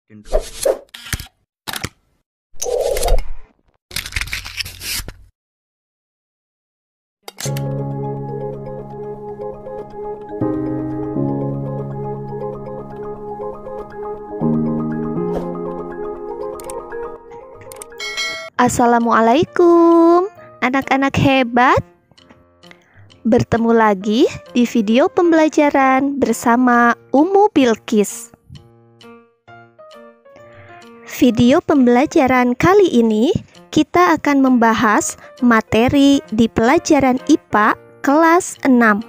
Intro. Assalamualaikum anak-anak hebat. Bertemu lagi di video pembelajaran bersama Umu Bilqis. Video pembelajaran kali ini kita akan membahas materi di pelajaran IPA kelas 6.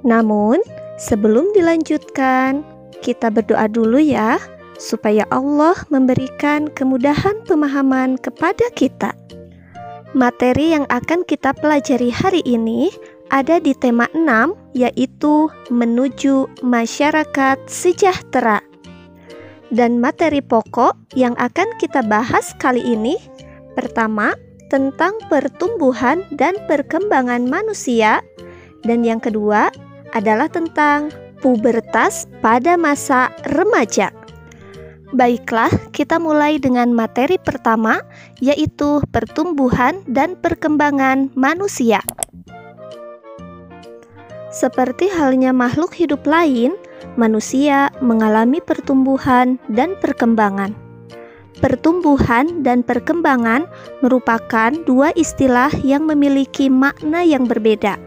Namun, sebelum dilanjutkan, kita berdoa dulu ya, supaya Allah memberikan kemudahan pemahaman kepada kita. Materi yang akan kita pelajari hari ini ada di tema 6, yaitu menuju masyarakat sejahtera. Dan materi pokok yang akan kita bahas kali ini, pertama, tentang pertumbuhan dan perkembangan manusia, dan yang kedua adalah tentang pubertas pada masa remaja. Baiklah, kita mulai dengan materi pertama, yaitu pertumbuhan dan perkembangan manusia. Seperti halnya makhluk hidup lain, manusia mengalami pertumbuhan dan perkembangan. Pertumbuhan dan perkembangan merupakan dua istilah yang memiliki makna yang berbeda.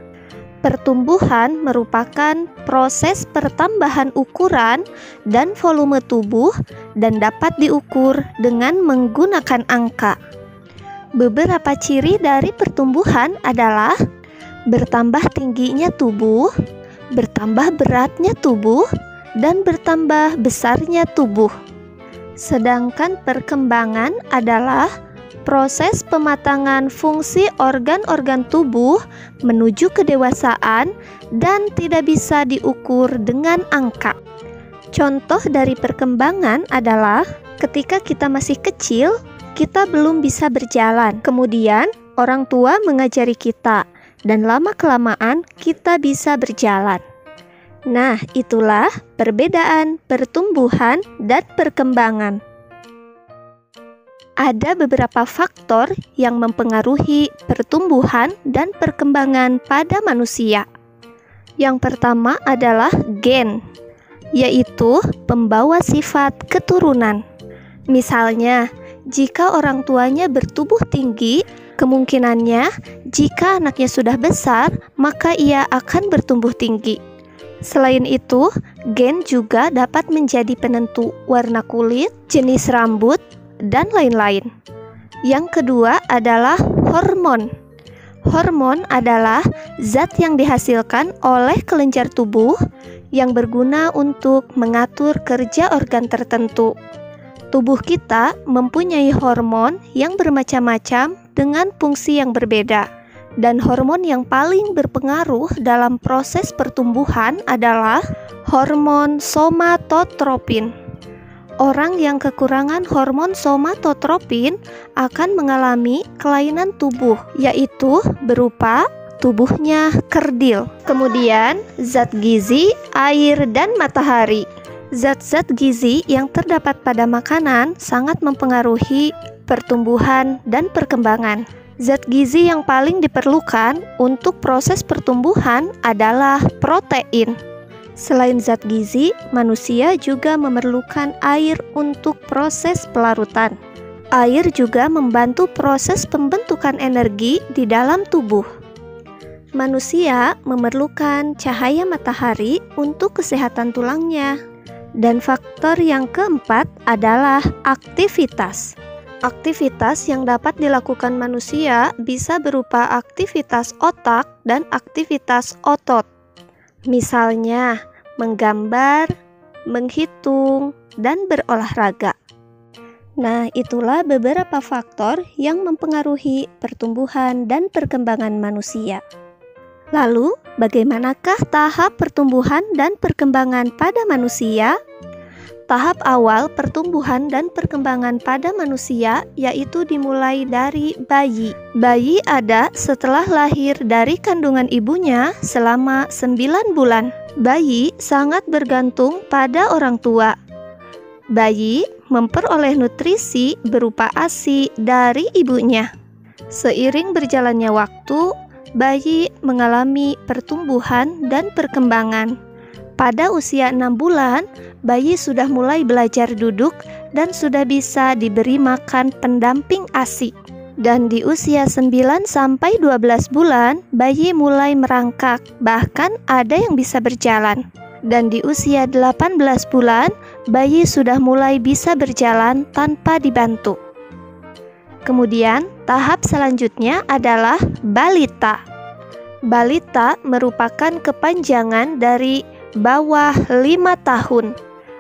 Pertumbuhan merupakan proses pertambahan ukuran dan volume tubuh dan dapat diukur dengan menggunakan angka. Beberapa ciri dari pertumbuhan adalah bertambah tingginya tubuh, bertambah beratnya tubuh, dan bertambah besarnya tubuh. Sedangkan perkembangan adalah proses pematangan fungsi organ-organ tubuh menuju kedewasaan dan tidak bisa diukur dengan angka. Contoh dari perkembangan adalah ketika kita masih kecil, kita belum bisa berjalan. Kemudian orang tua mengajari kita dan lama-kelamaan kita bisa berjalan. Nah, itulah perbedaan pertumbuhan dan perkembangan. Ada beberapa faktor yang mempengaruhi pertumbuhan dan perkembangan pada manusia. Yang pertama adalah gen, yaitu pembawa sifat keturunan. Misalnya, jika orang tuanya bertubuh tinggi, kemungkinannya jika anaknya sudah besar, maka ia akan bertumbuh tinggi. Selain itu, gen juga dapat menjadi penentu warna kulit, jenis rambut, dan lain-lain. Yang kedua adalah hormon. Hormon adalah zat yang dihasilkan oleh kelenjar tubuh yang berguna untuk mengatur kerja organ tertentu. Tubuh kita mempunyai hormon yang bermacam-macam dengan fungsi yang berbeda. Dan hormon yang paling berpengaruh dalam proses pertumbuhan adalah hormon somatotropin. Orang yang kekurangan hormon somatotropin akan mengalami kelainan tubuh, yaitu berupa tubuhnya kerdil. Kemudian, zat gizi, air, dan matahari. Zat-zat gizi yang terdapat pada makanan sangat mempengaruhi pertumbuhan dan perkembangan. Zat gizi yang paling diperlukan untuk proses pertumbuhan adalah protein. Selain zat gizi, manusia juga memerlukan air untuk proses pelarutan. Air juga membantu proses pembentukan energi di dalam tubuh. Manusia memerlukan cahaya matahari untuk kesehatan tulangnya. Dan faktor yang keempat adalah aktivitas. Aktivitas yang dapat dilakukan manusia bisa berupa aktivitas otak dan aktivitas otot. Misalnya, menggambar, menghitung, dan berolahraga. Nah, itulah beberapa faktor yang mempengaruhi pertumbuhan dan perkembangan manusia. Lalu, bagaimanakah tahap pertumbuhan dan perkembangan pada manusia? Tahap awal pertumbuhan dan perkembangan pada manusia yaitu dimulai dari bayi. Bayi ada setelah lahir dari kandungan ibunya selama 9 bulan. bayi sangat bergantung pada orang tua. Bayi memperoleh nutrisi berupa ASI dari ibunya. Seiring berjalannya waktu, bayi mengalami pertumbuhan dan perkembangan. Pada usia 6 bulan, bayi sudah mulai belajar duduk dan sudah bisa diberi makan pendamping ASI. Dan di usia 9-12 bulan, bayi mulai merangkak, bahkan ada yang bisa berjalan. Dan di usia 18 bulan, bayi sudah mulai bisa berjalan tanpa dibantu. Kemudian, tahap selanjutnya adalah balita. Balita merupakan kepanjangan dari bawah 5 tahun.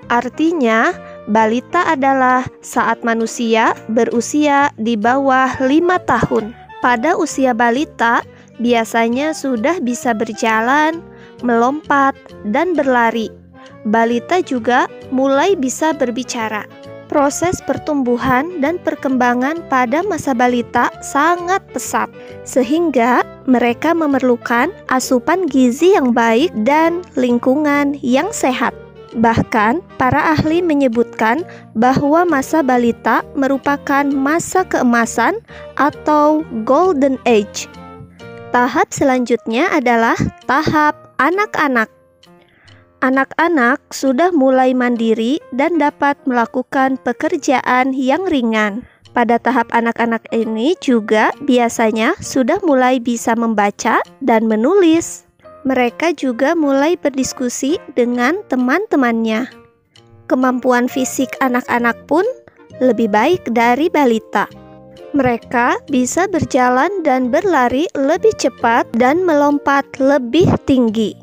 Artinya, balita adalah saat manusia berusia di bawah 5 tahun. Pada usia balita, biasanya sudah bisa berjalan, melompat, dan berlari. Balita juga mulai bisa berbicara. Proses pertumbuhan dan perkembangan pada masa balita sangat pesat, sehingga mereka memerlukan asupan gizi yang baik dan lingkungan yang sehat. Bahkan, para ahli menyebutkan bahwa masa balita merupakan masa keemasan atau golden age. Tahap selanjutnya adalah tahap anak-anak. Anak-anak sudah mulai mandiri dan dapat melakukan pekerjaan yang ringan. Pada tahap anak-anak ini juga biasanya sudah mulai bisa membaca dan menulis. Mereka juga mulai berdiskusi dengan teman-temannya. Kemampuan fisik anak-anak pun lebih baik dari balita. Mereka bisa berjalan dan berlari lebih cepat dan melompat lebih tinggi.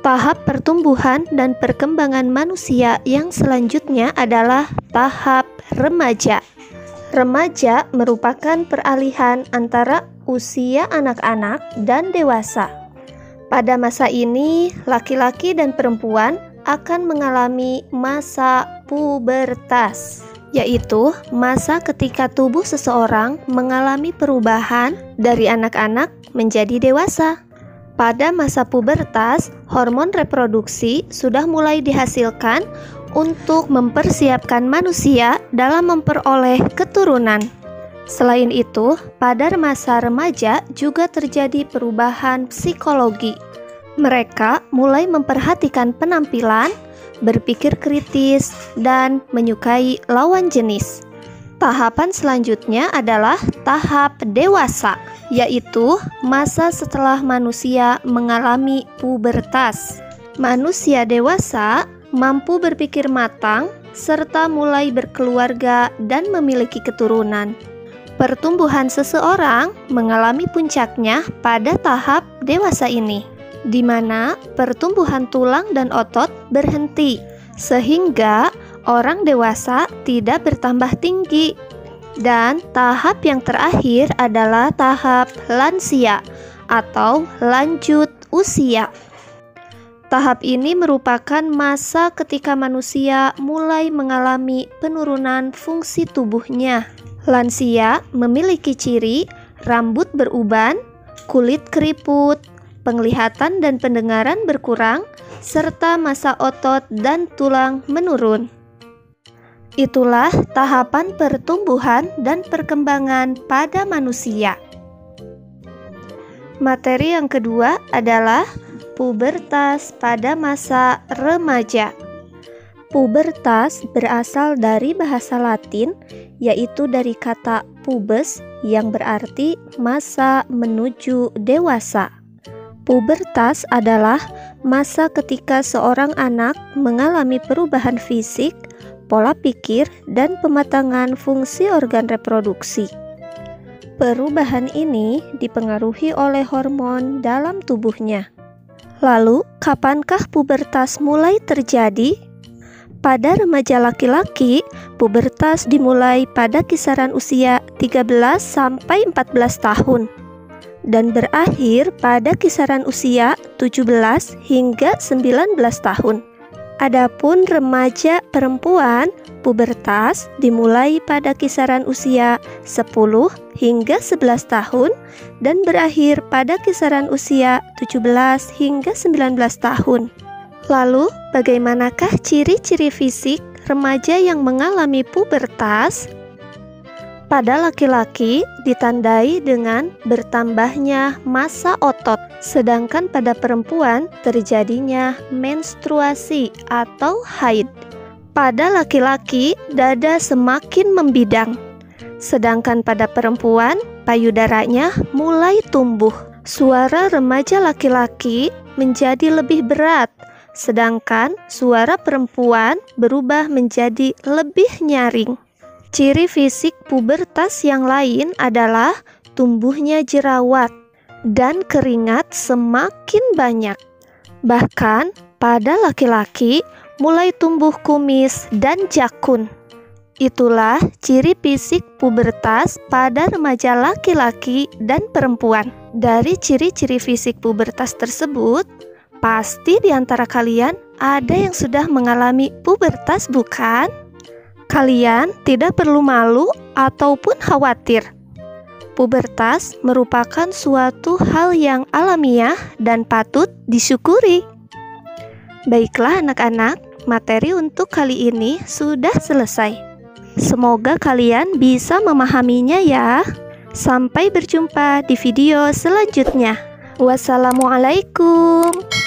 Tahap pertumbuhan dan perkembangan manusia yang selanjutnya adalah tahap remaja. Remaja merupakan peralihan antara usia anak-anak dan dewasa. Pada masa ini, laki-laki dan perempuan akan mengalami masa pubertas, yaitu masa ketika tubuh seseorang mengalami perubahan dari anak-anak menjadi dewasa. Pada masa pubertas, hormon reproduksi sudah mulai dihasilkan untuk mempersiapkan manusia dalam memperoleh keturunan. Selain itu, pada masa remaja juga terjadi perubahan psikologi. Mereka mulai memperhatikan penampilan, berpikir kritis, dan menyukai lawan jenis. Tahapan selanjutnya adalah tahap dewasa, yaitu masa setelah manusia mengalami pubertas. Manusia dewasa mampu berpikir matang serta mulai berkeluarga dan memiliki keturunan. Pertumbuhan seseorang mengalami puncaknya pada tahap dewasa ini, di mana pertumbuhan tulang dan otot berhenti, sehingga orang dewasa tidak bertambah tinggi. Dan tahap yang terakhir adalah tahap lansia atau lanjut usia. Tahap ini merupakan masa ketika manusia mulai mengalami penurunan fungsi tubuhnya. Lansia memiliki ciri rambut beruban, kulit keriput, penglihatan dan pendengaran berkurang, serta massa otot dan tulang menurun. Itulah tahapan pertumbuhan dan perkembangan pada manusia. Materi yang kedua adalah pubertas pada masa remaja. Pubertas berasal dari bahasa Latin, yaitu dari kata pubes yang berarti masa menuju dewasa. Pubertas adalah masa ketika seorang anak mengalami perubahan fisik, pola pikir, dan pematangan fungsi organ reproduksi. Perubahan ini dipengaruhi oleh hormon dalam tubuhnya. Lalu, kapankah pubertas mulai terjadi? Pada remaja laki-laki, pubertas dimulai pada kisaran usia 13-14 tahun dan berakhir pada kisaran usia 17 hingga 19 tahun. Adapun remaja perempuan, pubertas dimulai pada kisaran usia 10 hingga 11 tahun dan berakhir pada kisaran usia 17 hingga 19 tahun. Lalu, bagaimanakah ciri-ciri fisik remaja yang mengalami pubertas? Pada laki-laki ditandai dengan bertambahnya massa otot, sedangkan pada perempuan terjadinya menstruasi atau haid. Pada laki-laki dada semakin membidang, sedangkan pada perempuan payudaranya mulai tumbuh. Suara remaja laki-laki menjadi lebih berat, sedangkan suara perempuan berubah menjadi lebih nyaring. Ciri fisik pubertas yang lain adalah tumbuhnya jerawat dan keringat semakin banyak. Bahkan pada laki-laki mulai tumbuh kumis dan jakun. Itulah ciri fisik pubertas pada remaja laki-laki dan perempuan. Dari ciri-ciri fisik pubertas tersebut, pasti di antara kalian ada yang sudah mengalami pubertas, bukan? Kalian tidak perlu malu ataupun khawatir. Pubertas merupakan suatu hal yang alamiah dan patut disyukuri. Baiklah anak-anak, materi untuk kali ini sudah selesai. Semoga kalian bisa memahaminya ya. Sampai berjumpa di video selanjutnya. Wassalamualaikum.